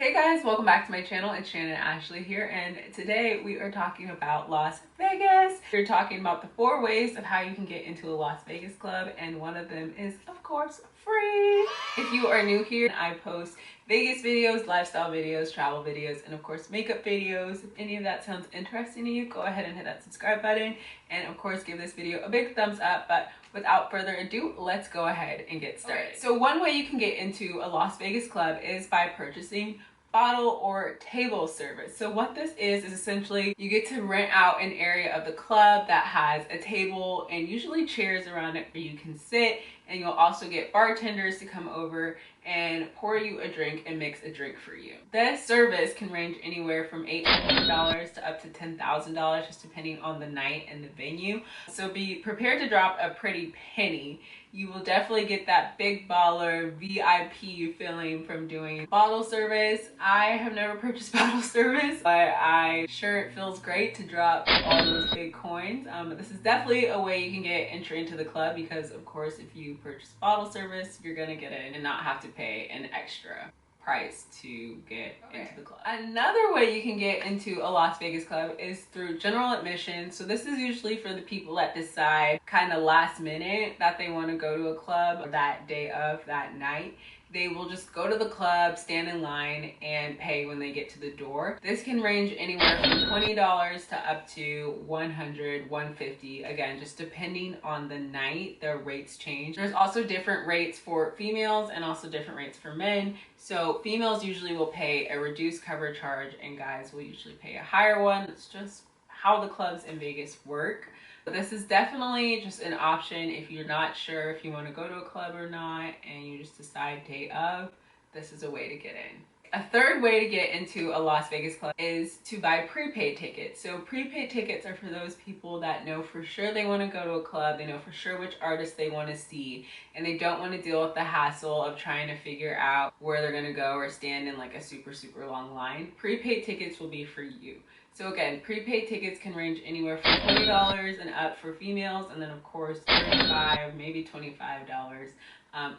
Hey guys, welcome back to my channel. It's Shannon Ashley here, and today we are talking about Las Vegas. We're talking about the 4 ways of how you can get into a Las Vegas club, and one of them is, of course, free. If you are new here, I post Vegas videos, lifestyle videos, travel videos, and of course makeup videos. If any of that sounds interesting to you, go ahead and hit that subscribe button, and of course give this video a big thumbs up. But without further ado, let's go ahead and get started. Okay, so one way you can get into a Las Vegas club is by purchasing bottle or table service. So what this is essentially you get to rent out an area of the club that has a table and usually chairs around it where you can sit, and you'll also get bartenders to come over and pour you a drink and mix a drink for you. This service can range anywhere from $800 to up to $10,000, just depending on the night and the venue. So be prepared to drop a pretty penny. You will definitely get that big baller VIP feeling from doing bottle service. I have never purchased bottle service, but I'm sure it feels great to drop all those big coins. But this is definitely a way you can get entry into the club, because of course if you purchase bottle service, you're gonna get in and not have to pay an extra price to get into the club. Another way you can get into a Las Vegas club is through general admission. So this is usually for the people that decide kind of last minute that they want to go to a club that day of, that night. They will just go to the club, stand in line, and pay when they get to the door. This can range anywhere from $20 to up to $100, $150. Again, just depending on the night, their rates change. There's also different rates for females and also different rates for men. So females usually will pay a reduced cover charge, and guys will usually pay a higher one. It's just how the clubs in Vegas work. This is definitely just an option if you're not sure if you want to go to a club or not and you just decide day of. This is a way to get in. A third way to get into a Las Vegas club is to buy prepaid tickets. So prepaid tickets are for those people that know for sure they want to go to a club, they know for sure which artist they want to see, and they don't want to deal with the hassle of trying to figure out where they're going to go or stand in like a super long line. Prepaid tickets will be for you. So again, prepaid tickets can range anywhere from $20 and up for females, and then of course $35, maybe $25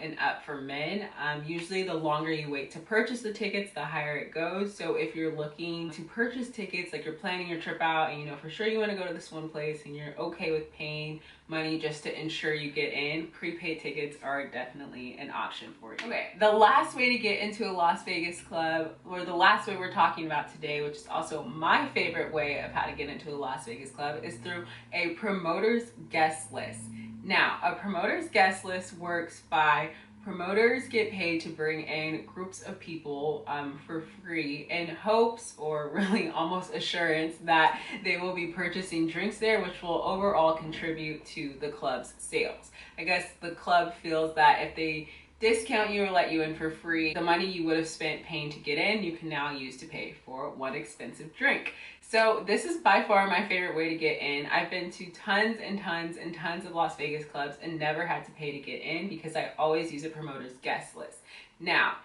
and up for men. Usually the longer you wait to purchase the tickets, the higher it goes. So if you're looking to purchase tickets, like you're planning your trip out and you know for sure you want to go to this one place and you're okay with paying money just to ensure you get in, prepaid tickets are definitely an option for you. Okay, the last way to get into a Las Vegas club, or the last way we're talking about today, which is also my favorite way of how to get into a Las Vegas club, is through a promoter's guest list. Now, a promoter's guest list works by promoters get paid to bring in groups of people for free in hopes, or really almost assurance, that they will be purchasing drinks there, which will overall contribute to the club's sales. I guess the club feels that if they discount you or let you in for free, the money you would have spent paying to get in, you can now use to pay for one expensive drink. So this is by far my favorite way to get in. I've been to tons and tons of Las Vegas clubs and never had to pay to get in because I always use a promoter's guest list. Now,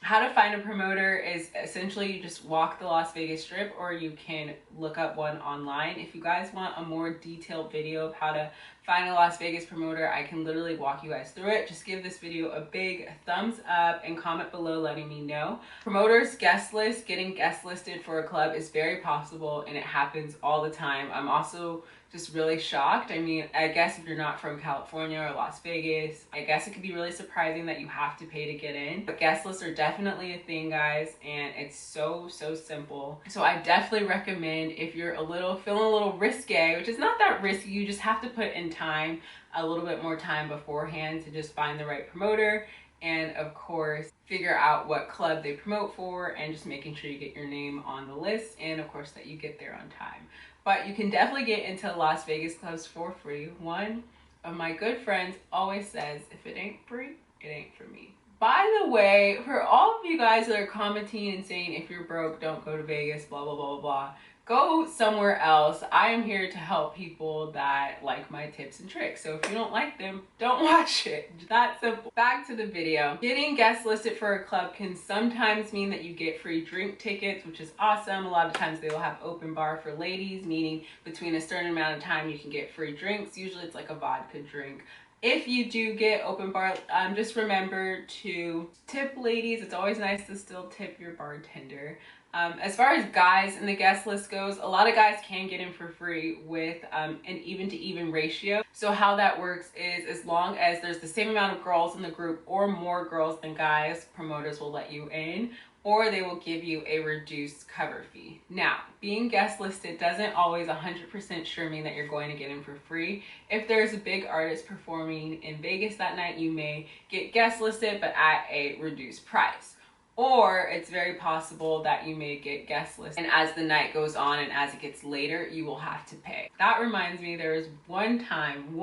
how to find a promoter is essentially you just walk the Las Vegas Strip, or you can look up one online. If you guys want a more detailed video of how to find a Las Vegas promoter, I can literally walk you guys through it. Just give this video a big thumbs up and comment below letting me know. Promoters guest list, getting guest listed for a club is very possible and it happens all the time. I'm also just really shocked. I mean, I guess if you're not from California or Las Vegas, I guess it could be really surprising that you have to pay to get in. But guest lists are definitely a thing, guys, and it's so simple. So I definitely recommend, if you're feeling a little risque, which is not that risky, you just have to put in time, a little bit more time beforehand to just find the right promoter, and of course figure out what club they promote for, and just making sure you get your name on the list, and of course that you get there on time. But you can definitely get into Las Vegas clubs for free. One of my good friends always says, if it ain't free, it ain't for me. By the way, for all of you guys that are commenting and saying if you're broke, don't go to Vegas, blah blah, go somewhere else. I am here to help people that like my tips and tricks. So if you don't like them, don't watch it. That simple. Back to the video. Getting guest listed for a club can sometimes mean that you get free drink tickets, which is awesome. A lot of times they will have open bar for ladies, meaning between a certain amount of time you can get free drinks. Usually it's like a vodka drink. If you do get open bar, just remember to tip ladies. It's always nice to still tip your bartender. As far as guys in the guest list goes, a lot of guys can get in for free with an even to even ratio. So how that works is, as long as there's the same amount of girls in the group or more girls than guys, promoters will let you in, or they will give you a reduced cover fee. Now, being guest listed doesn't always 100% sure mean that you're going to get in for free. If there's a big artist performing in Vegas that night, you may get guest listed, but at a reduced price. Or it's very possible that you may get guest listed, and as the night goes on and as it gets later, you will have to pay. That reminds me, there was one time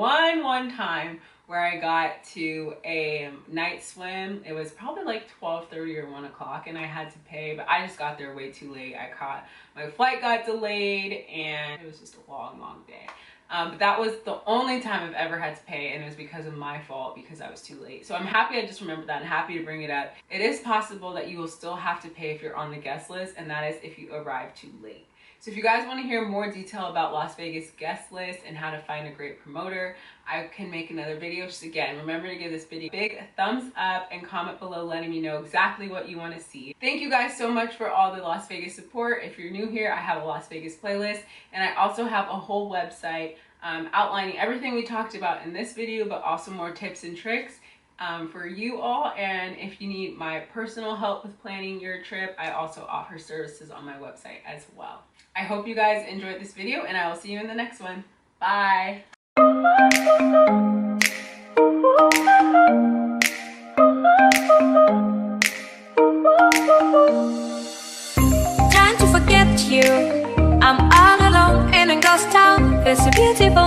where I got to a night swim. It was probably like 12:30 or 1 o'clock, and I had to pay, but I just got there way too late. My flight got delayed, and it was just a long day. But that was the only time I've ever had to pay, and it was because of my fault, because I was too late. So I'm happy I just remembered that and happy to bring it up. It is possible that you will still have to pay if you're on the guest list, and that is if you arrive too late. So if you guys want to hear more detail about Las Vegas guest list and how to find a great promoter, I can make another video. Just again, remember to give this video a big thumbs up and comment below letting me know exactly what you want to see. Thank you guys so much for all the Las Vegas support. If you're new here, I have a Las Vegas playlist, and I also have a whole website outlining everything we talked about in this video, but also more tips and tricks for you all. And if you need my personal help with planning your trip, I also offer services on my website as well. I hope you guys enjoyed this video, and I will see you in the next one. Bye. Trying to forget you, I'm all alone in a ghost town. It's a beautiful